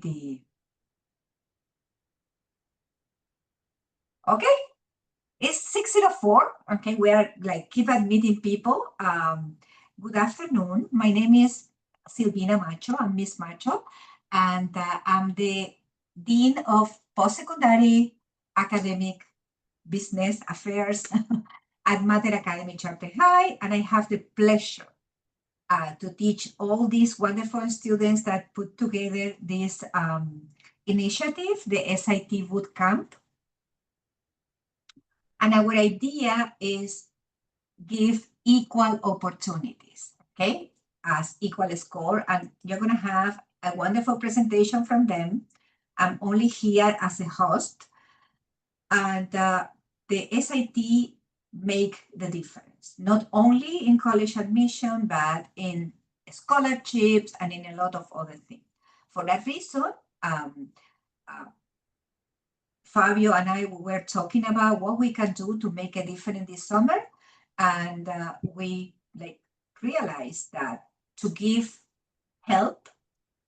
the, okay, it's 6:04. Okay, we are like keep admitting people. Good afternoon. My name is Silvina Macho. I'm Miss Macho, and I'm the Dean of Postsecondary Academic Business Affairs at Mater Academy Charter High, and I have the pleasure to teach all these wonderful students that put together this initiative, the SIT Bootcamp. And our idea is give equal opportunities, okay, as EqualScore. And you're going to have a wonderful presentation from them. I'm only here as a host. And the SIT make the difference, not only in college admission, but in scholarships and in a lot of other things. For that reason, uh, Fabio and I were talking about what we can do to make a difference this summer. And we like realized that to give help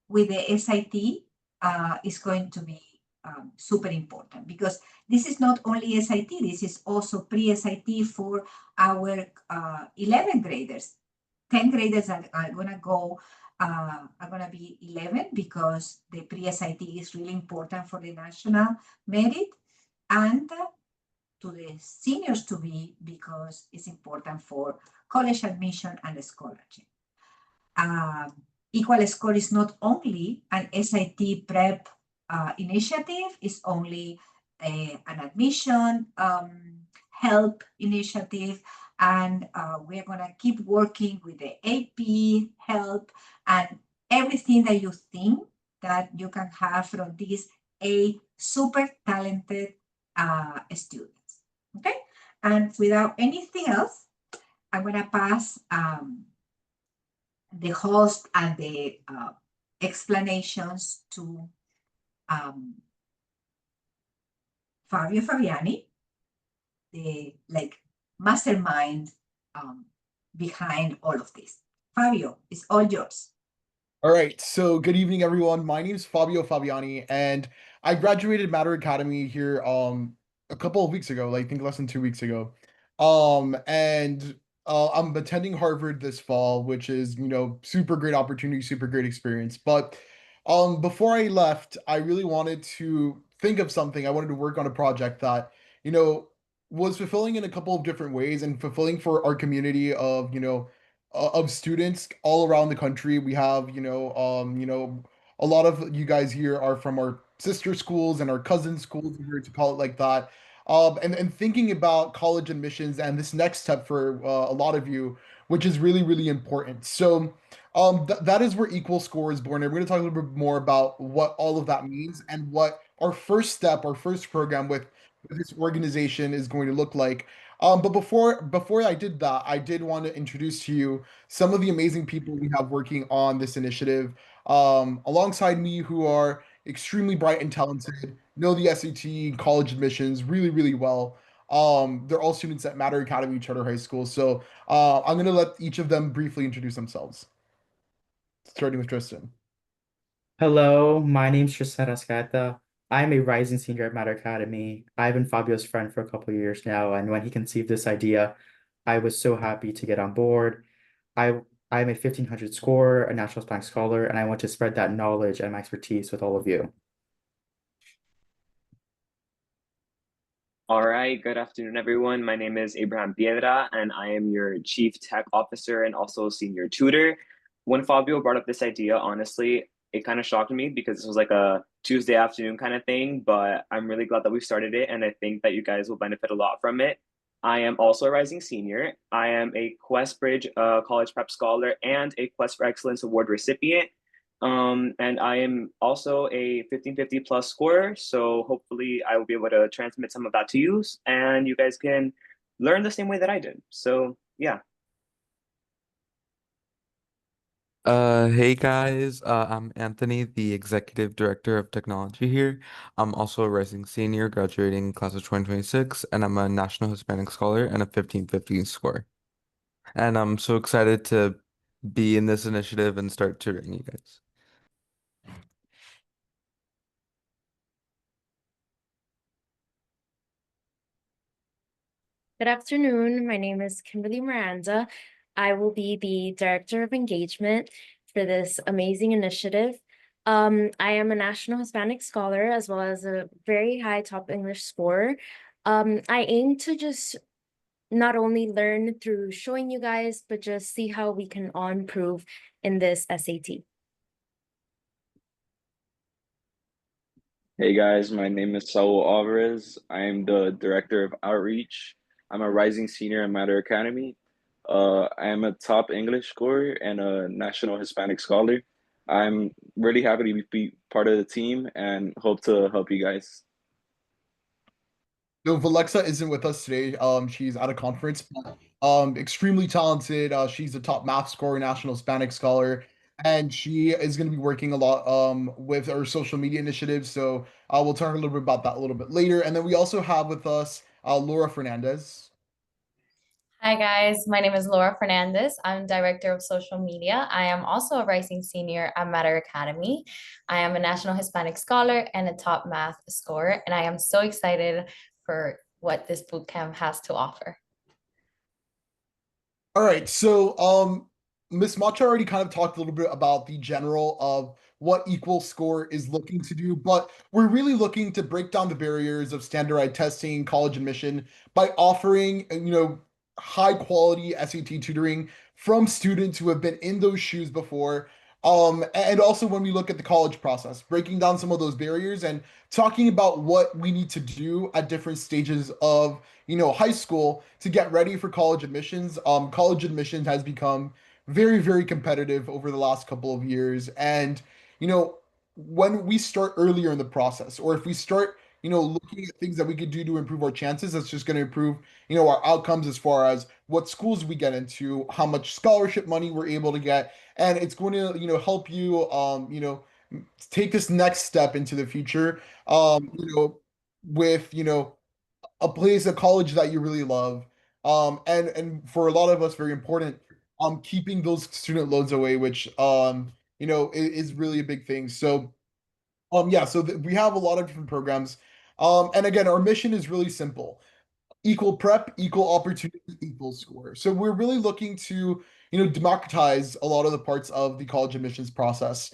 with the SIT is going to be super important, because this is not only SIT, this is also pre-SIT for our 11th graders. 10 graders are going to go, are going to be 11 because the pre-SIT is really important for the national merit, and to the seniors to be because it's important for college admission and scholarship. EqualScore is not only an SIT prep initiative, it's only an admission help initiative, and we're going to keep working with the AP help and everything that you think that you can have from these super talented students. Okay, and without anything else, I'm going to pass the host and the explanations to Fabio Fabiani, the like mastermind behind all of this. Fabio, it's all yours. All right, so good evening, everyone. My name is Fabio Fabiani, and I graduated Mater Academy here a couple of weeks ago, like I think less than 2 weeks ago. And I'm attending Harvard this fall, which is, super great opportunity, super great experience. But before I left, I really wanted to think of something. I wanted to work on a project that, you know, was fulfilling in a couple of different ways and fulfilling for our community of students all around the country. We have, a lot of you guys here are from our sister schools and our cousin schools, if we were to call it like that. And thinking about college admissions and this next step for a lot of you, which is really, really important. So, that is where Equal Score is born. And we're going to talk a little bit more about what all of that means and what our first step, our first program with this organization is going to look like. But before I did that, I did want to introduce to you some of the amazing people we have working on this initiative alongside me, who are extremely bright and talented, know the SAT and college admissions really, really well. They're all students at Mater Academy Charter High School. So I'm going to let each of them briefly introduce themselves, starting with Tristan. Hello, my name's Tristan Ascata. I'm a rising senior at Mater Academy. I've been Fabio's friend for a couple of years now, and when he conceived this idea, I was so happy to get on board. I I'm a 1500 scorer, a National Science Scholar, and I want to spread that knowledge and my expertise with all of you. All right, good afternoon, everyone. My name is Abraham Piedra, and I am your Chief Tech Officer and also Senior Tutor. When Fabio brought up this idea, honestly, it kind of shocked me because this was like a Tuesday afternoon kind of thing, but I'm really glad that we started it, and I think that you guys will benefit a lot from it. I am also a rising senior. I am a QuestBridge College Prep Scholar and a Quest for Excellence Award recipient. And I am also a 1550 plus scorer. So hopefully I will be able to transmit some of that to you and you guys can learn the same way that I did. So yeah. Hey guys, I'm Anthony, the Executive Director of Technology here. I'm also a rising senior graduating class of 2026, and I'm a National Hispanic Scholar and a 1550 score. And I'm so excited to be in this initiative and start tutoring you guys. Good afternoon. My name is Kimberly Miranda. I will be the Director of Engagement for this amazing initiative. I am a National Hispanic Scholar as well as a very high top English scorer. I aim to just not only learn through showing you guys, but just see how we can all improve in this SAT. Hey guys, my name is Saul Alvarez. I am the Director of Outreach. I'm a rising senior at Matter Academy. I am a top English scorer and a National Hispanic Scholar. I'm really happy to be part of the team and hope to help you guys. No, Valexa isn't with us today. She's at a conference. Extremely talented. She's a top math scorer, national Hispanic scholar, and she is going to be working a lot with our social media initiatives. So we'll talk a little bit about that a little bit later. And then we also have with us Laura Fernandez. Hi guys, my name is Laura Fernandez. I'm Director of Social Media. I am also a rising senior at Matter Academy. I am a National Hispanic Scholar and a top math scorer, and I am so excited for what this bootcamp has to offer. All right, so Ms. Macha already kind of talked a little bit about the general of what EqualScore is looking to do, but we're really looking to break down the barriers of standardized testing, college admission by offering, high quality SAT tutoring from students who have been in those shoes before. And also when we look at the college process, breaking down some of those barriers and talking about what we need to do at different stages of, high school to get ready for college admissions. College admissions has become very, very competitive over the last couple of years. And, when we start earlier in the process, or if we start, looking at things that we could do to improve our chances, that's just going to improve, our outcomes as far as what schools we get into, how much scholarship money we're able to get. And it's going to, help you, take this next step into the future, with, a place, a college that you really love. And for a lot of us, very important, keeping those student loans away, which is really a big thing. So yeah, so we have a lot of different programs. And again, our mission is really simple: equal prep, equal opportunity, equal score. So we're really looking to, democratize a lot of the parts of the college admissions process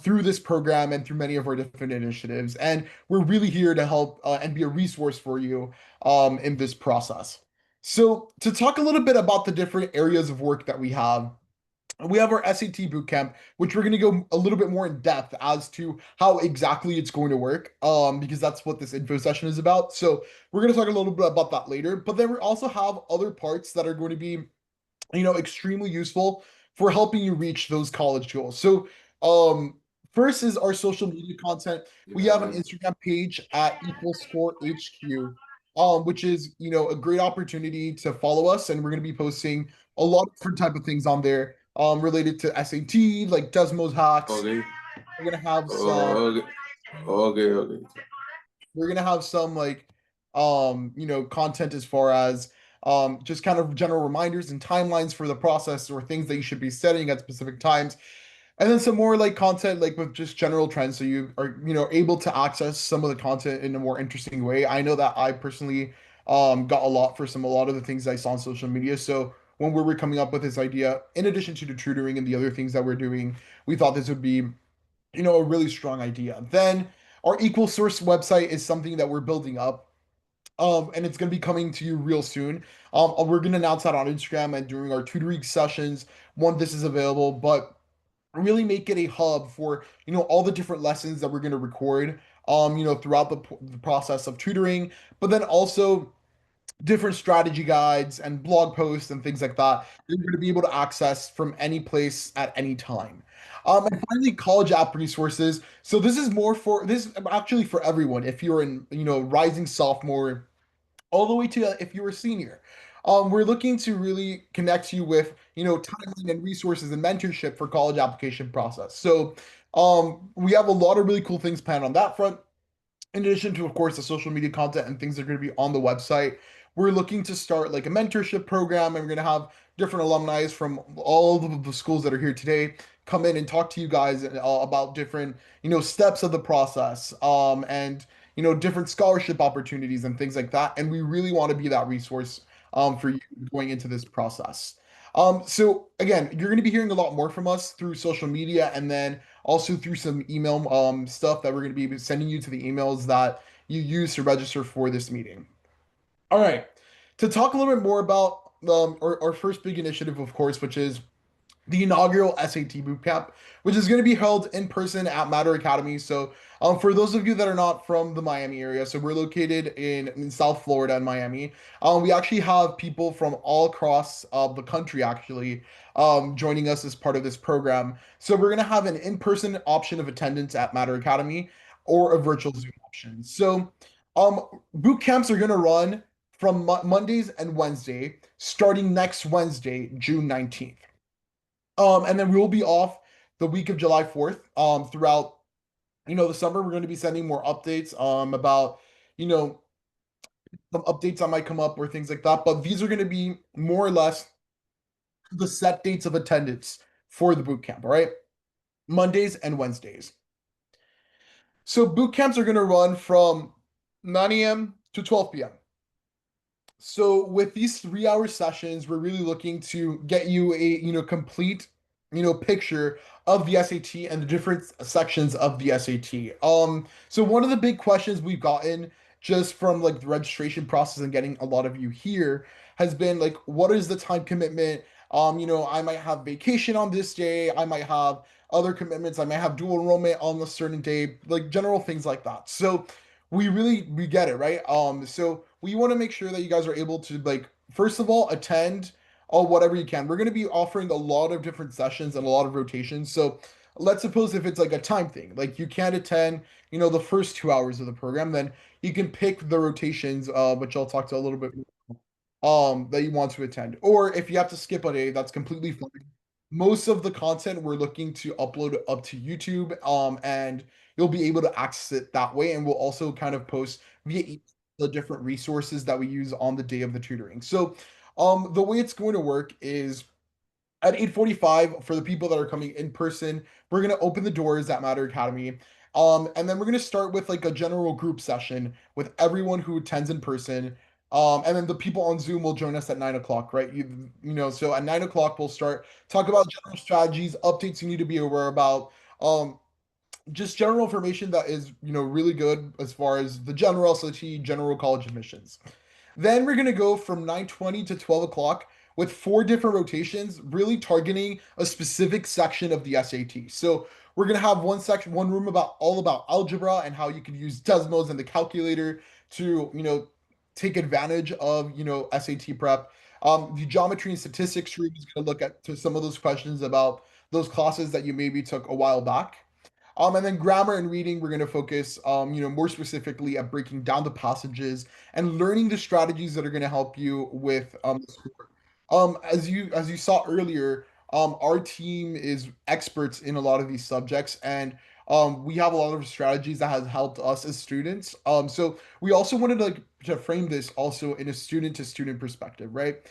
through this program and through many of our different initiatives. And we're really here to help and be a resource for you in this process. So to talk a little bit about the different areas of work that we have our SAT bootcamp, which we're going to go a little bit more in depth as to how exactly it's going to work, because that's what this info session is about. So we're going to talk a little bit about that later. But then we also have other parts that are going to be, extremely useful for helping you reach those college goals. So, first is our social media content. We have an Instagram page at EqualScore HQ, which is, a great opportunity to follow us, and we're going to be posting a lot of different type of things on there, related to SAT, like Desmos hacks. Okay. We're gonna have some. Okay. Okay. We're gonna have some like, content as far as just kind of general reminders and timelines for the process or things that you should be setting at specific times. And then some more like content like with just general trends so you are, able to access some of the content in a more interesting way. I know that I personally got a lot a lot of the things I saw on social media. So when we were coming up with this idea, in addition to the tutoring and the other things that we're doing, we thought this would be, a really strong idea. Then our equal source website is something that we're building up. And it's going to be coming to you real soon. We're going to announce that on Instagram and during our tutoring sessions when this is available, but really make it a hub for, all the different lessons that we're going to record, throughout the process of tutoring, but then also different strategy guides and blog posts and things like that you're going to be able to access from any place at any time. And finally, college app resources. So this is more for this actually for everyone. If you're in, rising sophomore, all the way to if you're a senior. We're looking to really connect you with, timeline and resources and mentorship for college application process. So we have a lot of really cool things planned on that front. In addition to, of course, the social media content and things that are going to be on the website, we're looking to start like a mentorship program, and we're going to have different alumni from all of the schools that are here today come in and talk to you guys about different, steps of the process, and different scholarship opportunities and things like that. And we really want to be that resource for you going into this process. So again, you're going to be hearing a lot more from us through social media and then also through some email stuff that we're going to be sending you to the emails that you use to register for this meeting. All right. To talk a little bit more about our first big initiative, of course, which is the inaugural SAT Bootcamp, which is going to be held in person at Matter Academy. So, for those of you that are not from the Miami area, so we're located in South Florida and Miami. We actually have people from all across the country actually joining us as part of this program. So we're going to have an in-person option of attendance at Matter Academy or a virtual Zoom option. So, boot camps are going to run from Mondays and Wednesday, starting next Wednesday, June 19th. And then we will be off the week of July 4th. Throughout, the summer, we're going to be sending more updates about, some updates that might come up or things like that. But these are going to be more or less the set dates of attendance for the boot camp, all right? Mondays and Wednesdays. So boot camps are going to run from 9 a.m. to 12 p.m. So with these 3-hour sessions, we're really looking to get you a complete picture of the SAT and the different sections of the SAT. So one of the big questions we've gotten just from like the registration process and getting a lot of you here has been like, what is the time commitment? I might have vacation on this day, I might have other commitments, I might have dual enrollment on a certain day, like general things like that. So we get it, right? So we want to make sure that you guys are able to like first of all attend whatever you can. We're going to be offering a lot of different sessions and a lot of rotations. So let's suppose if it's like a time thing, like you can't attend, the first 2 hours of the program, then you can pick the rotations, which I'll talk to a little bit that you want to attend. Or if you have to skip a day, that's completely fine. Most of the content we're looking to upload up to YouTube, and you'll be able to access it that way. And we'll also kind of post via the different resources that we use on the day of the tutoring. So, the way it's going to work is at 8:45 for the people that are coming in person, we're going to open the doors at Matter Academy. And then we're going to start with like a general group session with everyone who attends in person. And then the people on Zoom will join us at 9 o'clock, right? So at 9 o'clock, we'll start talk about general strategies, updates you need to be aware about. Just general information that is, really good as far as the general SAT, general college admissions. Then we're going to go from 9:20 to 12 o'clock with 4 different rotations, really targeting a specific section of the SAT. So we're going to have one room all about algebra and how you can use Desmos and the calculator to, take advantage of, SAT prep. The geometry and statistics room is going to look at to some of those questions about those classes that you maybe took a while back. And then grammar and reading, we're going to focus, more specifically at breaking down the passages and learning the strategies that are going to help you with the score. As you saw earlier, our team is experts in a lot of these subjects, and we have a lot of strategies that has helped us as students. So we also wanted to frame this also in a student to student perspective, right?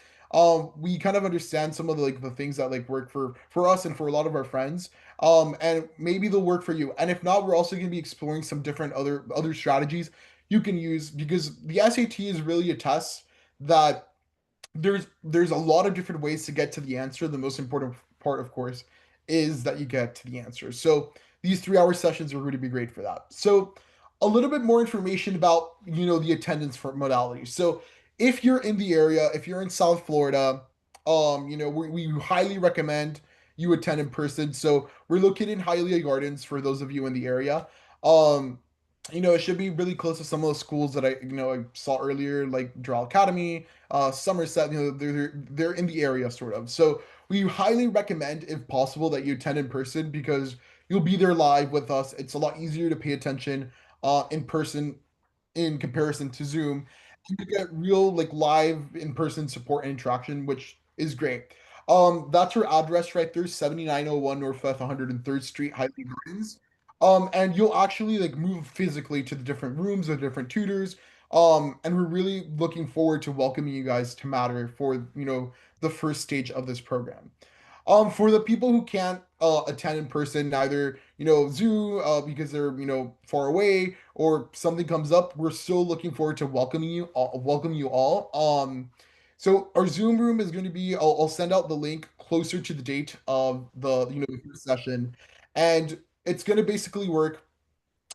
We kind of understand some of the things that like work for us and for a lot of our friends, and maybe they'll work for you. And if not, we're also going to be exploring some different other strategies you can use, because the SAT is really a test that there's a lot of different ways to get to the answer. The most important part, of course, is that you get to the answer. So these 3-hour sessions are going to be great for that. So a little bit more information about the attendance for modalities. So if you're in the area, if you're in South Florida, we highly recommend you attend in person. So we're located in Hialeah Gardens for those of you in the area. Um, it should be really close to some of those schools that I saw earlier, like Doral Academy, Somerset. They're in the area sort of. So we highly recommend, if possible, that you attend in person because you'll be there live with us. It's a lot easier to pay attention in person in comparison to Zoom. You get real like live in-person support and interaction, which is great. That's our address right there, 7901 Northwest 103rd Street, Highland Gardens. And you'll actually like move physically to the different rooms of different tutors. And we're really looking forward to welcoming you guys to Matter for, the first stage of this program. For the people who can't attend in person, either Zoom because they're far away or something comes up, we're still looking forward to welcoming you all. So our Zoom room is going to be, I'll send out the link closer to the date of the first session. And it's going to basically work.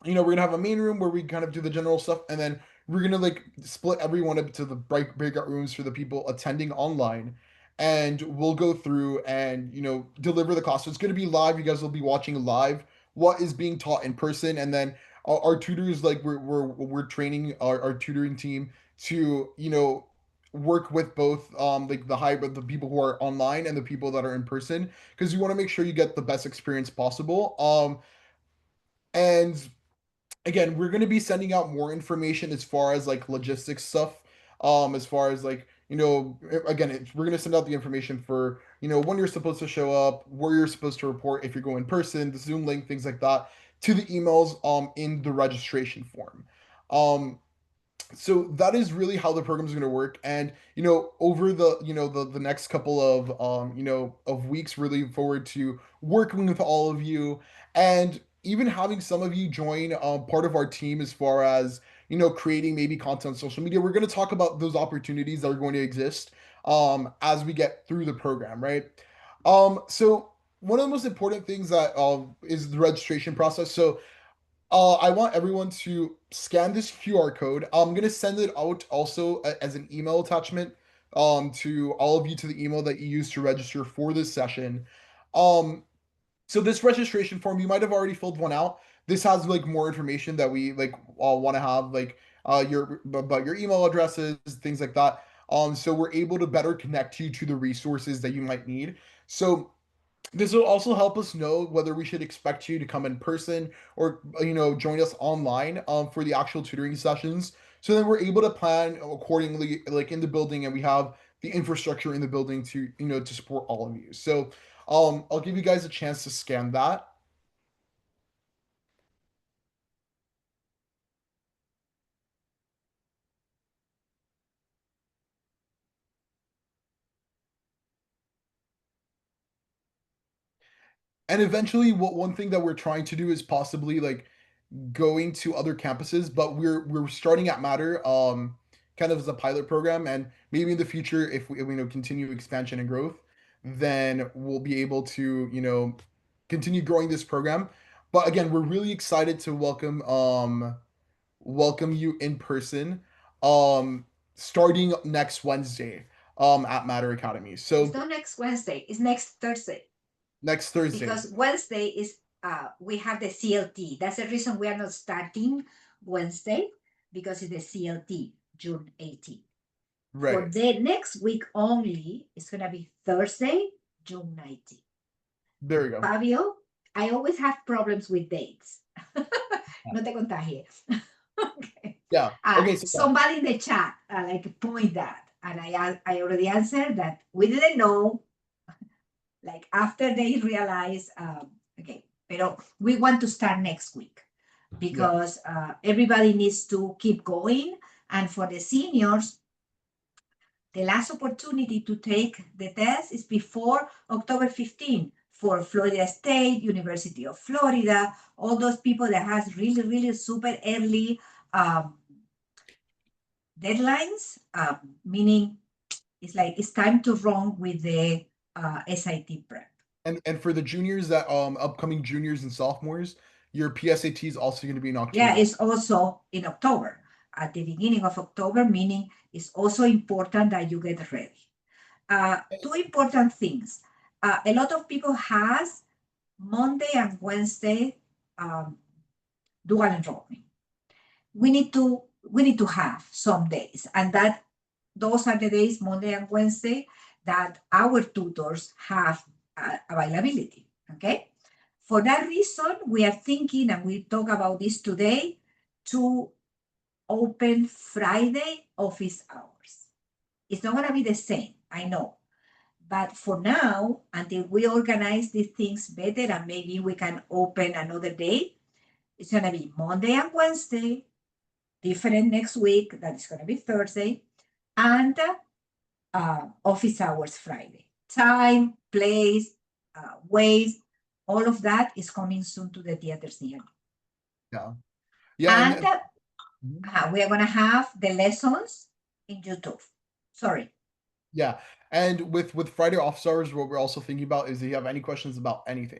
We're gonna have a main room where we kind of do the general stuff, and then we're gonna like split everyone up to the breakout rooms for the people attending online, and we'll go through and deliver the class. So it's gonna be live. You guys will be watching live what is being taught in person, and then our tutors, like we're training our tutoring team to work with both like the hybrid, the people who are online and the people that are in person, because you want to make sure you get the best experience possible. And again, we're going to be sending out more information as far as like logistics stuff. As far as like, again, we're going to send out the information for, when you're supposed to show up, where you're supposed to report if you're going in person, the Zoom link, things like that, to the emails in the registration form. So that is really how the program is going to work. And over the next couple of of weeks, really looking forward to working with all of you, and even having some of you join part of our team as far as creating maybe content on social media. We're going to talk about those opportunities that are going to exist as we get through the program, right? So one of the most important things that is the registration process. So I want everyone to scan this QR code. I'm gonna send it out also as an email attachment to all of you, to the email that you use to register for this session. So this registration form, you might have already filled one out. This has like more information that we like want to have, like your about your email addresses, things like that. So we're able to better connect you to the resources that you might need. So this will also help us know whether we should expect you to come in person or join us online for the actual tutoring sessions. So then we're able to plan accordingly, like in the building, and we have the infrastructure in the building to to support all of you. So I'll give you guys a chance to scan that. And eventually, what one thing that we're trying to do is possibly like going to other campuses, but we're starting at Matter, kind of as a pilot program, and maybe in the future, if we continue expansion and growth, then we'll be able to continue growing this program. But again, we're really excited to welcome you in person, starting next Wednesday, at Matter Academy. It's So not next Wednesday, it's next Thursday. next Thursday. Because Wednesday is we have the CLT. That's the reason we are not starting Wednesday, because it's the CLT, June 18th. For Right. the next week only, it's gonna be Thursday, June 19th. There we go. Fabio, I always have problems with dates. No te contagies. Okay. Yeah. Okay. So Somebody in the chat like point that, and I already answered that we didn't know. Like after they realize, okay, pero we want to start next week because everybody needs to keep going. And for the seniors, the last opportunity to take the test is before October 15 for Florida State, University of Florida, all those people that has really, really super early deadlines, meaning it's like it's time to run with the SIT prep. And for the juniors, that upcoming juniors and sophomores, your PSAT is also going to be in October. Yeah, it's also in October, at the beginning of October, meaning it's also important that you get ready. Two important things. A lot of people has Monday and Wednesday dual enrollment. We need to have some days, and that those are the days, Monday and Wednesday, that our tutors have availability. Okay. For that reason, we are thinking, and we talk about this today, to open Friday office hours. It's not going to be the same, I know. But for now, until we organize these things better and maybe we can open another day, it's going to be Monday and Wednesday, different next week, that is going to be Thursday, and office hours Friday. Time, place, ways, all of that is coming soon to the theaters near. Yeah. Yeah. And we are going to have the lessons in YouTube. Sorry. Yeah, and with Friday office hours, what we're also thinking about is if you have any questions about anything,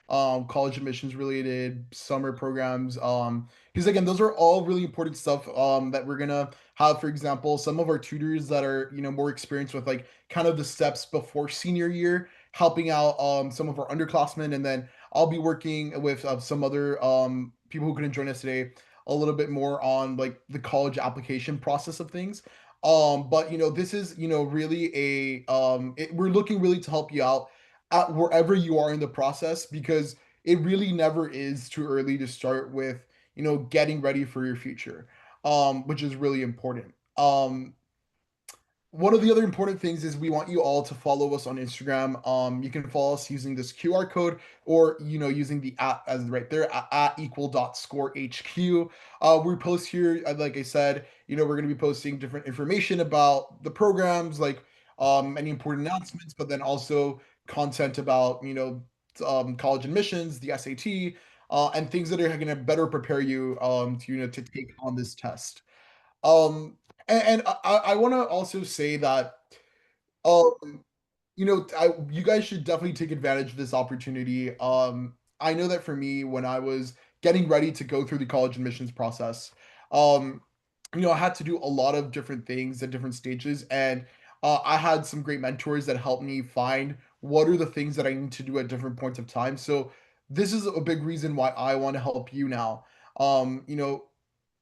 college admissions related, summer programs, because again, those are all really important stuff, that we're gonna have. For example, some of our tutors that are more experienced with like kind of the steps before senior year, helping out some of our underclassmen, and then I'll be working with some other people who couldn't join us today a little bit more on like the college application process of things. But this is really we're looking really to help you out at wherever you are in the process, because it really never is too early to start with getting ready for your future, which is really important. One of the other important things is we want you all to follow us on Instagram. You can follow us using this QR code, or using the app as right there at equal.score HQ. We post here, like I said, we're going to be posting different information about the programs, like any important announcements, but then also content about college admissions, the SAT, and things that are going to better prepare you to take on this test. Um, and I want to also say that, um, you guys should definitely take advantage of this opportunity. I know that for me, when I was getting ready to go through the college admissions process, um, I had to do a lot of different things at different stages, and I had some great mentors that helped me find what are the things that I need to do at different points of time. So this is a big reason why I want to help you now.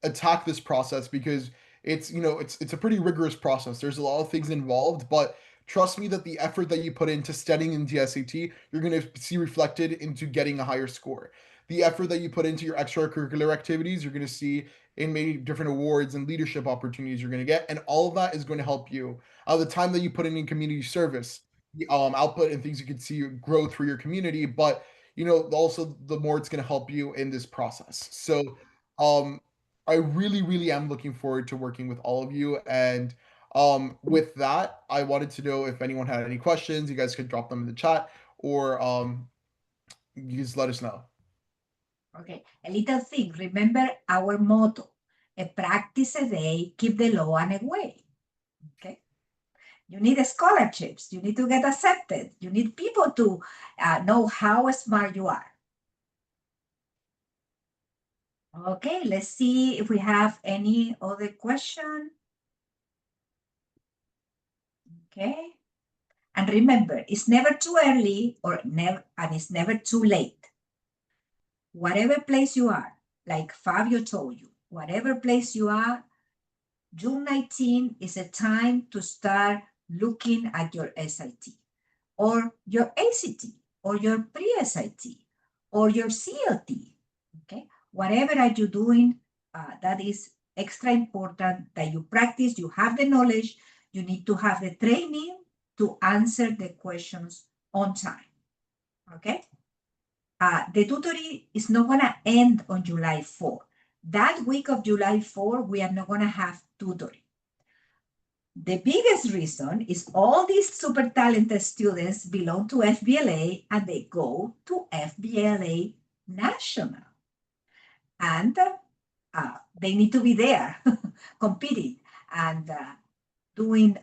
Attack this process, because it's a pretty rigorous process. There's a lot of things involved, but trust me that the effort that you put into studying in DSAT, you're going to see reflected into getting a higher score. The effort that you put into your extracurricular activities, you're going to see in many different awards and leadership opportunities you're going to get, and all of that is going to help you. The time that you put in community service, the output and things you can see grow through your community, but also the more it's going to help you in this process. So um I really, really am looking forward to working with all of you. And with that, I wanted to know if anyone had any questions. You guys could drop them in the chat, or you just let us know. Okay, a little thing. Remember our motto: a practice a day, keep the law away. Okay. You need scholarships. You need to get accepted. You need people to know how smart you are. Okay, let's see if we have any other question. Okay. And remember, it's never too early and it's never too late. Whatever place you are, like Fabio told you, whatever place you are, June 19 is a time to start looking at your SAT or your ACT or your pre-SAT or your CLT. Okay, whatever are you doing, that is extra important that you practice. You have the knowledge. You need to have the training to answer the questions on time. Okay. The tutoring is not going to end on July 4. That week of July 4, we are not going to have tutoring. The biggest reason is all these super talented students belong to FBLA and they go to FBLA National. And they need to be there competing and doing